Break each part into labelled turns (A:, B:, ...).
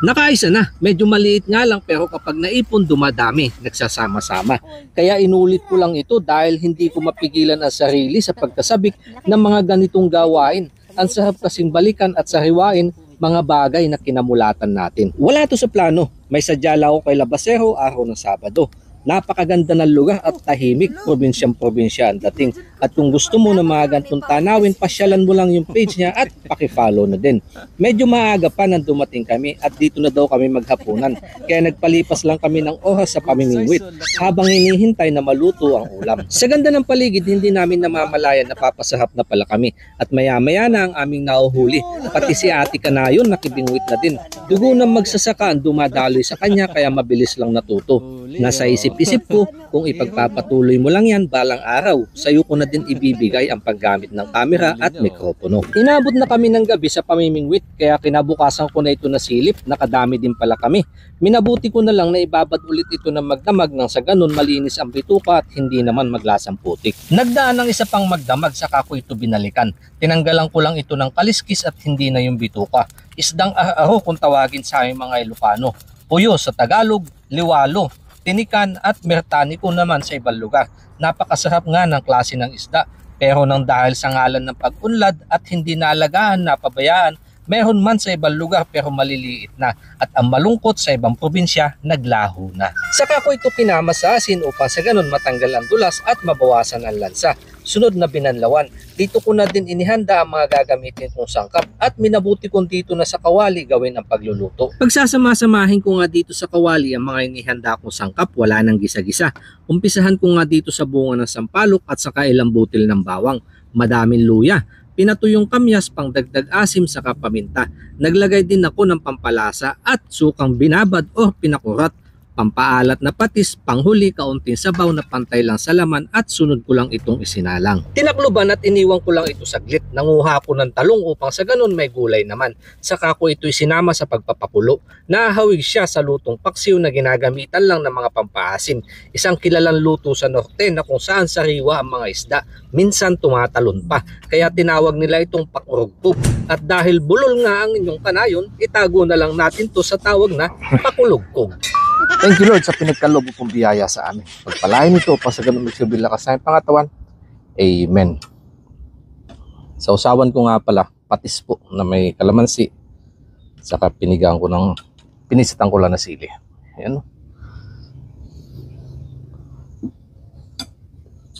A: Nakaisa na, medyo maliit nga lang pero kapag naipon dumadami, nagsasama-sama. Kaya inulit ko lang ito dahil hindi ko mapigilan ang sarili sa pagkasabik ng mga ganitong gawain. Ang sarap kasing balikan at sariwain mga bagay na kinamulatan natin. Wala to sa plano, may sadya lang ako kay Labasero araw ng Sabado. Napakaganda ng lugar at tahimik, probinsyang-probinsya ang dating. At kung gusto mo ng mga gantong tanawin, pasyalan mo lang yung page niya at pakifollow na din. Medyo maaga pa nang dumating kami at dito na daw kami maghapunan. Kaya nagpalipas lang kami ng oras sa pamimingwit habang hinihintay na maluto ang ulam. Sa ganda ng paligid, hindi namin namamalayan na papasarap na pala kami. At maya-maya na ang aming nauhuli. Pati si Ate Kanayon nakibingwit na din. Dugo ng magsasaka ang dumadaloy sa kanya kaya mabilis lang natuto. Nasa isip-isip ko kung ipagpapatuloy mo lang yan balang araw, sa'yo ko na din ibibigay ang paggamit ng kamera at mikropono. Inabot na kami ng gabi sa pamimingwit kaya kinabukasan ko na ito nasilip, nakadami din pala kami. Minabuti ko na lang na ibabad ulit ito ng magdamag nang sa ganun malinis ang bituka at hindi naman maglasang putik. Nagdaan ng isa pang magdamag saka ko ito binalikan. Tinanggalan ko lang ito ng kaliskis at hindi na yung bituka. Isdang araw kung tawagin sa aming mga Ilocano. Puyo sa Tagalog, liwalo, tinikan at mertaniko naman sa ibang lugar. Napakasarap nga ng klase ng isda pero nang dahil sa ngalan ng pag-unlad at hindi naalagaan, napabayaan, meron man sa ibang lugar pero maliliit na at ang malungkot sa ibang probinsya naglaho na. Saka ko ito kinama sa asin upang sa ganun matanggal ang dulas at mabawasan ang lansa. Sunod na binanlawan, dito ko na din inihanda ang mga gagamitin kong sangkap at minabuti kong dito na sa kawali gawin ang pagluluto. Pagsasama-samahin ko nga dito sa kawali ang mga inihanda kong sangkap, wala nang gisa-gisa. Umpisahan ko nga dito sa bunga ng sampalok at saka ilang butil ng bawang. Madaming luya. Pinatuyong kamyas pang dagdag asim saka paminta. Naglagay din ako ng pampalasa at sukang binabad o pinakurat. Pampaalat na patis, panghuli, kaunting sabaw na pantay lang sa laman at sunod ko lang itong isinalang. Tinakluban at iniwan ko lang ito saglit. Nanguha ko ng talong upang sa ganun may gulay naman. Saka ko ito'y sinama sa pagpapakulo. Nahawig siya sa lutong paksiw na ginagamitan lang ng mga pampaasim. Isang kilalang luto sa norte na kung saan sariwa ang mga isda. Minsan tumatalon pa. Kaya tinawag nila itong pakurugpog. At dahil bulol nga ang inyong kanayon, itago na lang natin to sa tawag na pakulugkog. Thank you Lord sa pinagkaloob pong biyaya sa amin. Pagpalain ito pa sa ganun magsilbing lakas sa pangatawan. Amen. Sa usawan ko nga pala, patis po na may kalamansi. Saka pininistan ko lang na sili. Ayan.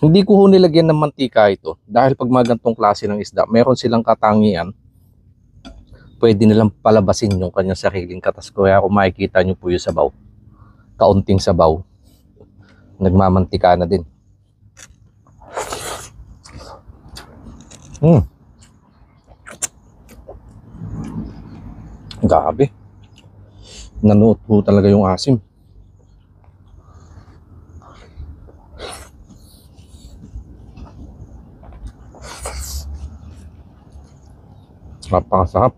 A: Hindi ko ho nilagyan ng mantika ito. Dahil pag mga gantong klase ng isda, meron silang katangian. Pwede nilang palabasin yung kanyang sariling katas. Kaya kung makikita nyo po yung sabaw. Kaunting sabaw, nagmamantika na din. Grabe. Nanuot po talaga yung asim. Napakasarap.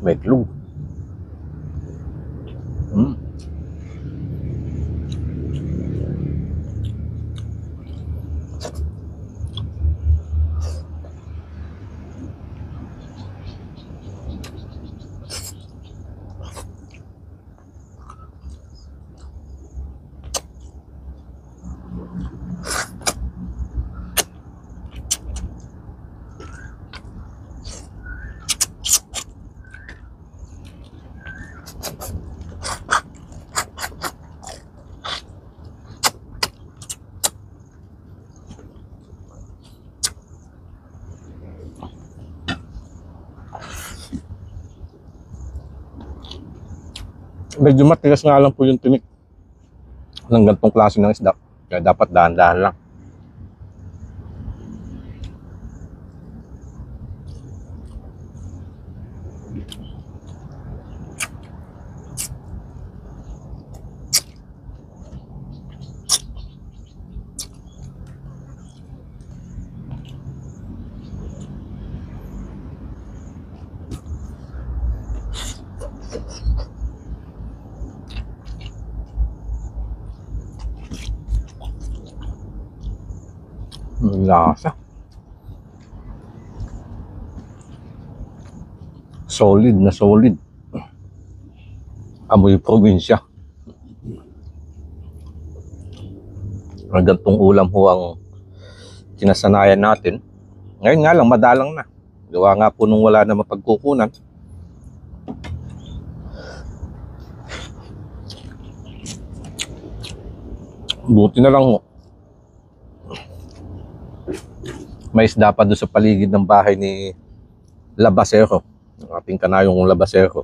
A: May itlog. Medyo matigas nga lang po yung tinik ng gantong klase ng isda. Kaya dapat dahan-dahan lang. Ang lasa. Solid na solid. Amoy probinsya. Gantong ulam ho ang kinasanayan natin. Ngayon nga lang, madalang na. Gawa nga po nung wala na mapagkukunan. Buti na lang ho. May isda pa doon sa paligid ng bahay ni Labasero. Ang ating kanayong Labasero.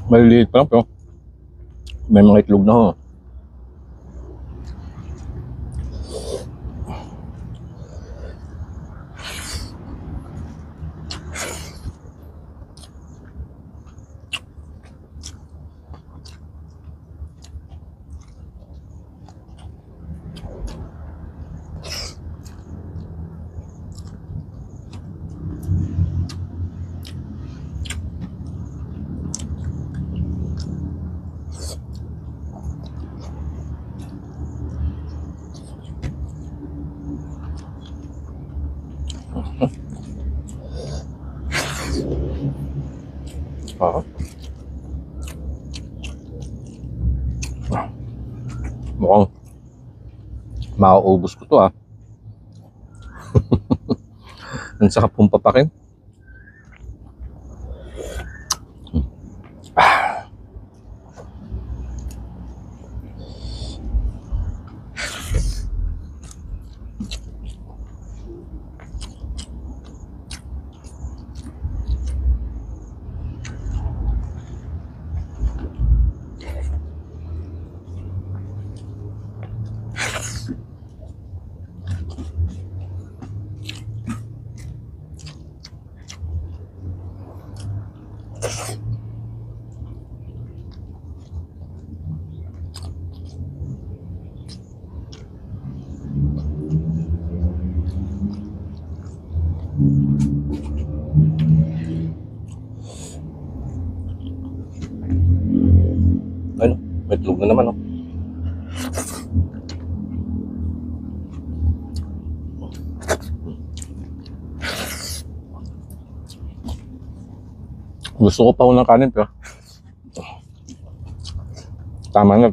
A: Maliliit pa lang pero may mga itlog na ho. Mukhang mauubos ko to Ang sarap pong papakin. Ano, may itlog na naman Gusto ko pa ng kanin pero tama na.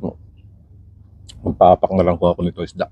A: Magpapak na lang ko ako nito isda.